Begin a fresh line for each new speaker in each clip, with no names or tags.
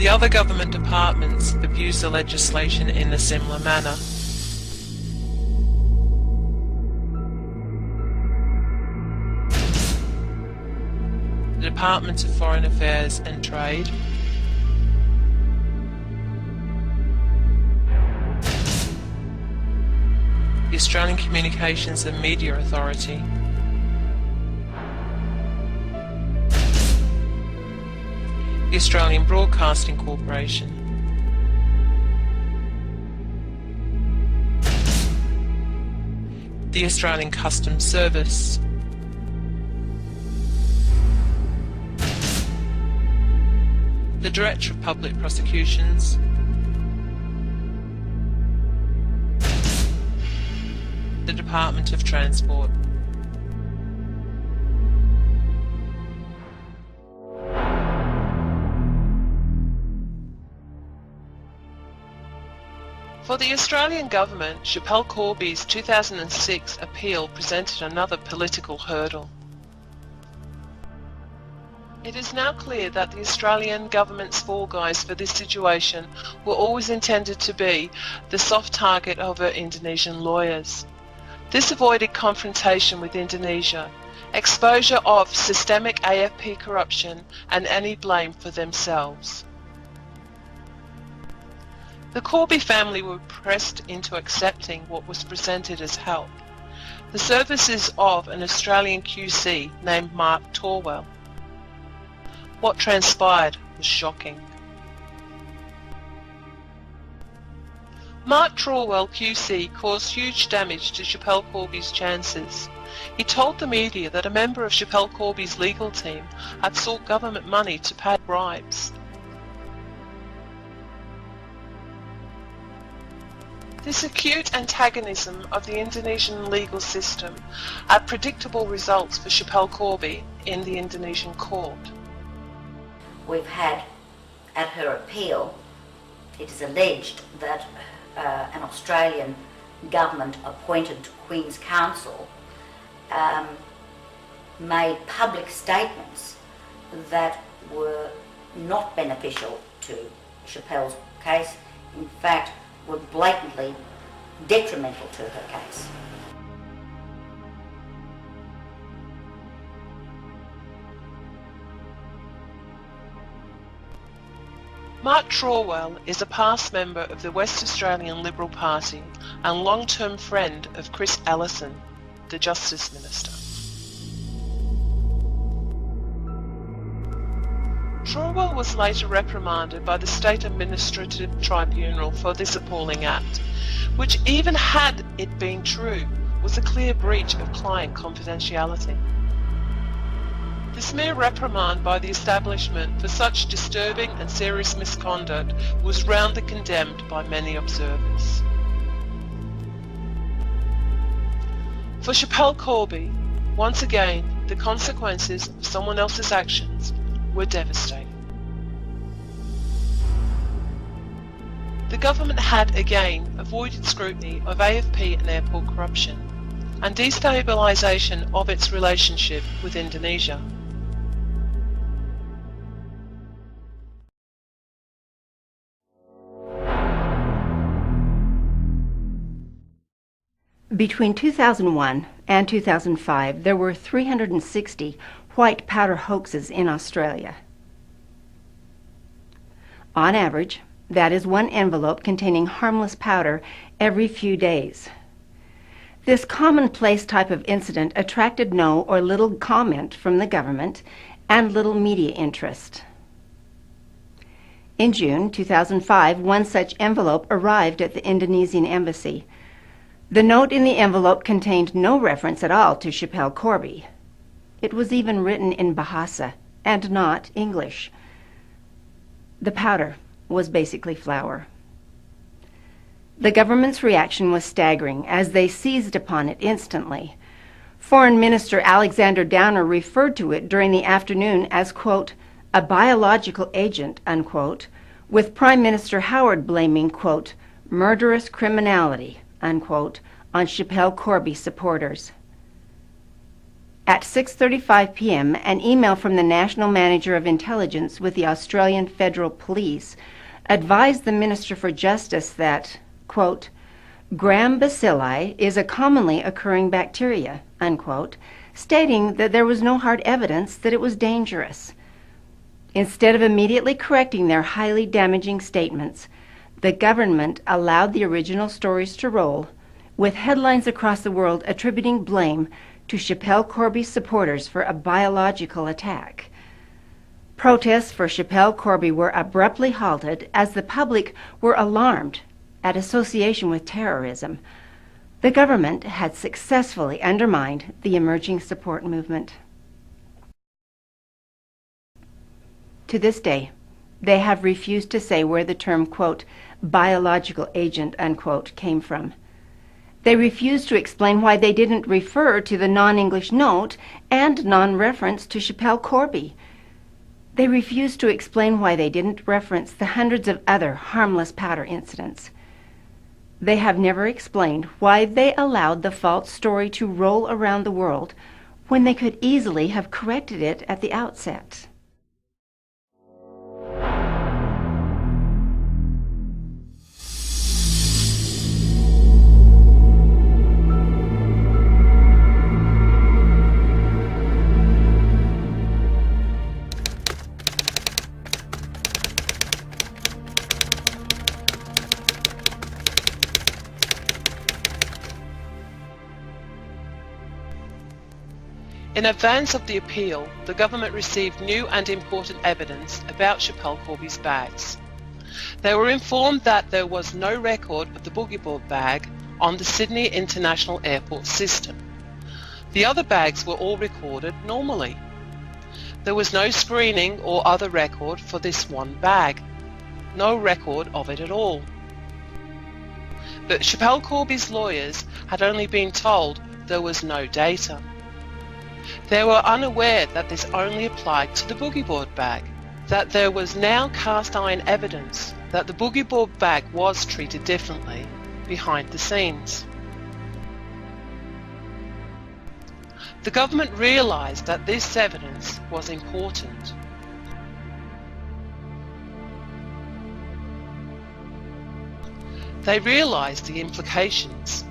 The other government departments abuse the legislation in a similar manner. The Department of Foreign Affairs and Trade, the Australian Communications and Media Authority, the Australian Broadcasting Corporation, the Australian Customs Service, the Director of Public Prosecutions, the Department of Transport. For the Australian government, Schapelle Corby's 2006 appeal presented another political hurdle. It is now clear that the Australian government's fall guys for this situation were always intended to be the soft target of her Indonesian lawyers. This avoided confrontation with Indonesia, exposure of systemic AFP corruption, and any blame for themselves. The Corby family were pressed into accepting what was presented as help: the services of an Australian QC named Mark Torwell. What transpired was shocking. Mark Torwell QC caused huge damage to Schapelle Corby's chances. He told the media that a member of Schapelle Corby's legal team had sought government money to pay bribes. This acute antagonism of the Indonesian legal system had predictable results for Schapelle Corby in the Indonesian court.
We've had, at her appeal, it is alleged that an Australian government appointed Queen's Counsel made public statements that were not beneficial to Schapelle's case, in fact were blatantly detrimental to her case.
Mark Torwell is a past member of the West Australian Liberal Party and long-term friend of Chris Ellison, the Justice Minister. Torwell was later reprimanded by the State Administrative Tribunal for this appalling act, which, even had it been true, was a clear breach of client confidentiality. This mere reprimand by the establishment for such disturbing and serious misconduct was roundly condemned by many observers. For Schapelle Corby, once again, the consequences of someone else's actions were devastating. The government had again avoided scrutiny of AFP and airport corruption and destabilisation of its relationship with Indonesia.
Between 2001 and 2005, there were 360 white powder hoaxes in Australia. On average, that is one envelope containing harmless powder every few days. This commonplace type of incident attracted no or little comment from the government and little media interest. In June 2005, one such envelope arrived at the Indonesian embassy. The note in the envelope contained no reference at all to Schapelle Corby. It was even written in Bahasa and not English. The powder was basically flour. The government's reaction was staggering as they seized upon it instantly. Foreign Minister Alexander Downer referred to it during the afternoon as, quote, a biological agent, unquote, with Prime Minister Howard blaming, quote, murderous criminality, unquote, on Schapelle Corby supporters. At 6:35 p.m., an email from the National Manager of Intelligence with the Australian Federal Police advised the Minister for Justice that, quote, Gram bacilli is a commonly occurring bacteria, unquote, stating that there was no hard evidence that it was dangerous. Instead of immediately correcting their highly damaging statements, the government allowed the original stories to roll, with headlines across the world attributing blame to Schapelle Corby's supporters for a biological attack. Protests for Schapelle Corby were abruptly halted as the public were alarmed at association with terrorism. The government had successfully undermined the emerging support movement. To this day, they have refused to say where the term, quote, biological agent, unquote, came from. They refused to explain why they didn't refer to the non-English note and non-reference to Schapelle Corby. They refused to explain why they didn't reference the hundreds of other harmless powder incidents. They have never explained why they allowed the false story to roll around the world when they could easily have corrected it at the outset.
In advance of the appeal, the government received new and important evidence about Schapelle Corby's bags. They were informed that there was no record of the boogie-board bag on the Sydney International Airport system. The other bags were all recorded normally. There was no screening or other record for this one bag. No record of it at all. But Schapelle Corby's lawyers had only been told there was no data. They were unaware that this only applied to the boogie-board bag, that there was now cast-iron evidence that the boogie-board bag was treated differently behind the scenes. The government realised that this evidence was important. They realised the implications.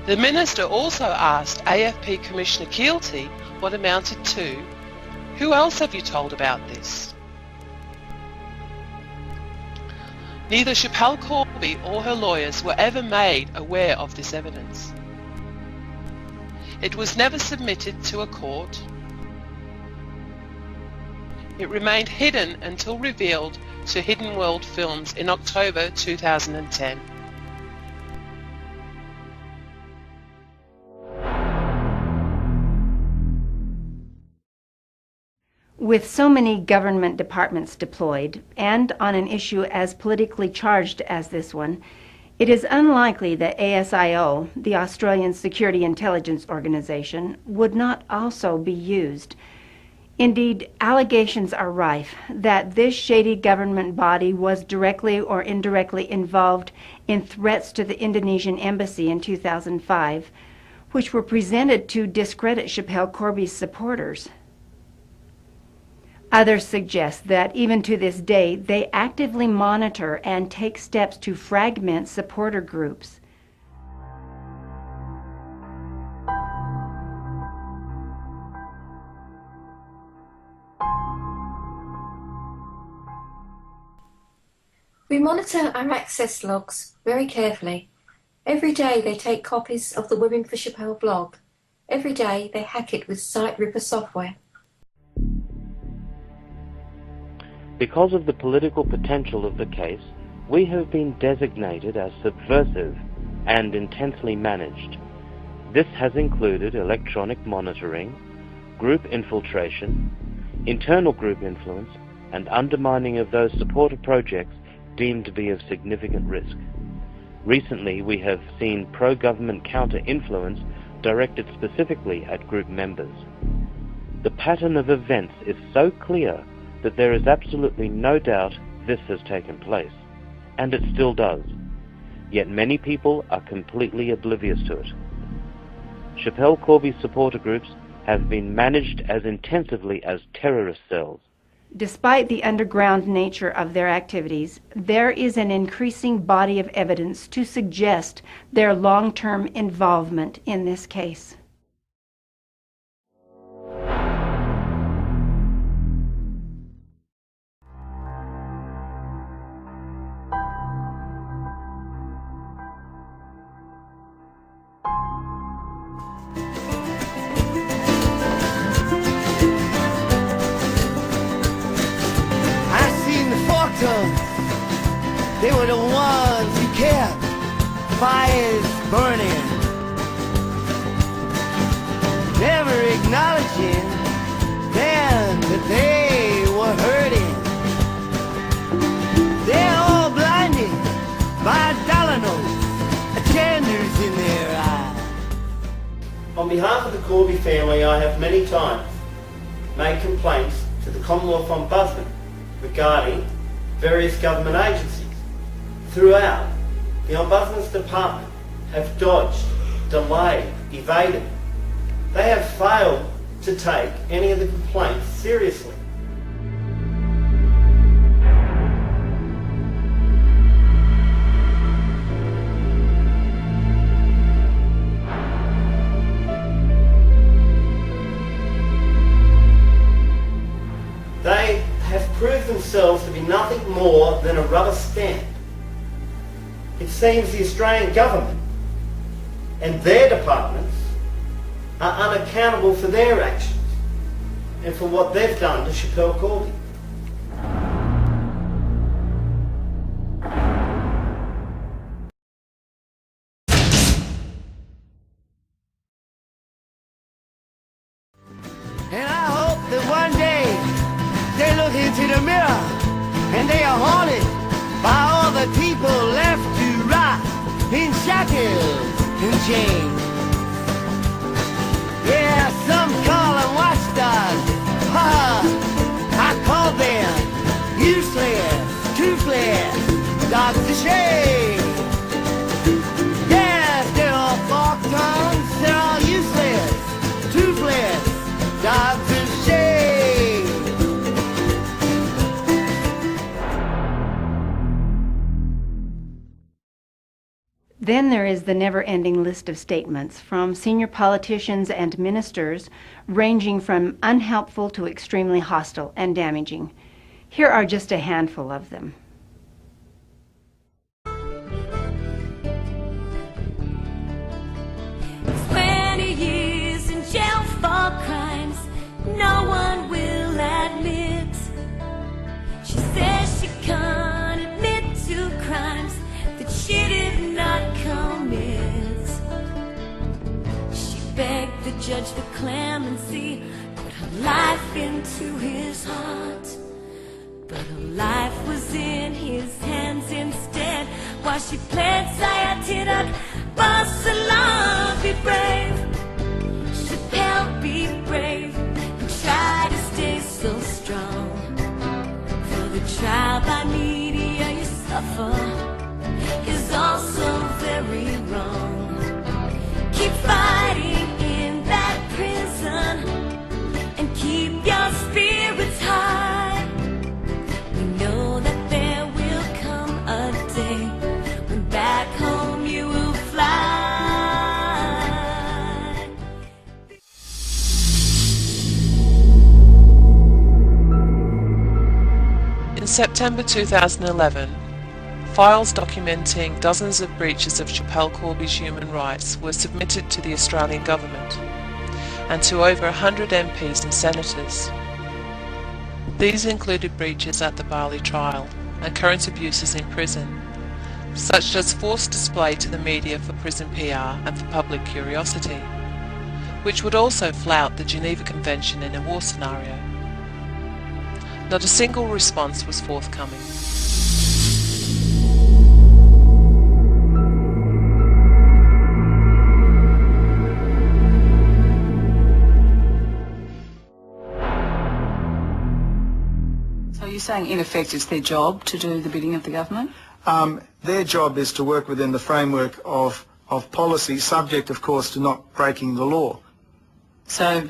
The Minister also asked AFP Commissioner Keelty what amounted to, "Who else have you told about this?" Neither Schapelle Corby or her lawyers were ever made aware of this evidence. It was never submitted to a court. It remained hidden until revealed to Hidden World Films in October 2010.
With so many government departments deployed, and on an issue as politically charged as this one, it is unlikely that ASIO, the Australian Security Intelligence Organization, would not also be used. Indeed, allegations are rife that this shady government body was directly or indirectly involved in threats to the Indonesian embassy in 2005, which were presented to discredit Schapelle Corby's supporters. Others suggest that even to this day, they actively monitor and take steps to fragment supporter groups.
We monitor our access logs very carefully. Every day they take copies of the Women for Schapelle blog. Every day they hack it with Site Ripper software.
Because of the political potential of the case, we have been designated as subversive and intensely managed. This has included electronic monitoring, group infiltration, internal group influence, and undermining of those supporter projects deemed to be of significant risk. Recently, we have seen pro-government counter-influence directed specifically at group members. The pattern of events is so clear that there is absolutely no doubt this has taken place, and it still does. yet many people are completely oblivious to it. Schapelle Corby's supporter groups have been managed as intensively as terrorist cells.
Despite the underground nature of their activities, there is an increasing body of evidence to suggest their long-term involvement in this case.
They were the ones who kept fires burning, never acknowledging then that they were hurting. They're all blinded by dollar notes, agendas in their eyes.
On behalf of the Corby family, I have many times made complaints to the Commonwealth Ombudsman regarding various government agencies. Throughout, the Ombudsman's Department have dodged, delayed, evaded. They have failed to take any of the complaints seriously. They have proved themselves to be nothing more than a rubber stamp. It seems the Australian government and their departments are unaccountable for their actions and for what they've done to Schapelle Corby.
And I hope that one day they look into the mirror and they are haunted by all the people left to rot in shackles and chains. Yeah, some call them watchdogs. Ha! I call them useless, toothless, dogs of shame. Yes, they're all fork tongues, they're all useless, toothless, dogs of shame.
Then there is the never-ending list of statements from senior politicians and ministers, ranging from unhelpful to extremely hostile and damaging. Here are just a handful of them.
20 years in jail for crimes no one will admit. She says she can't admit to crimes that she did not commit. She begged the judge for clemency, put her life into his heart, but her life was in his hands instead. While she pled Sayatidak, Barcelona, be brave, Schapelle, be brave, and try to stay so strong. For the trial by media you suffer is also very wrong. Keep fighting in that prison and keep your spirits high. We know that there will come a day when back home you will fly.
In September 2011, files documenting dozens of breaches of Schapelle Corby's human rights were submitted to the Australian government and to over 100 MPs and senators. These included breaches at the Bali trial and current abuses in prison, such as forced display to the media for prison PR and for public curiosity, which would also flout the Geneva Convention in a war scenario. Not a single response was forthcoming.
So you're saying in effect it's their job to do the bidding of the government? Their job is to work within the framework of policy, subject, of course, to not breaking the law.
So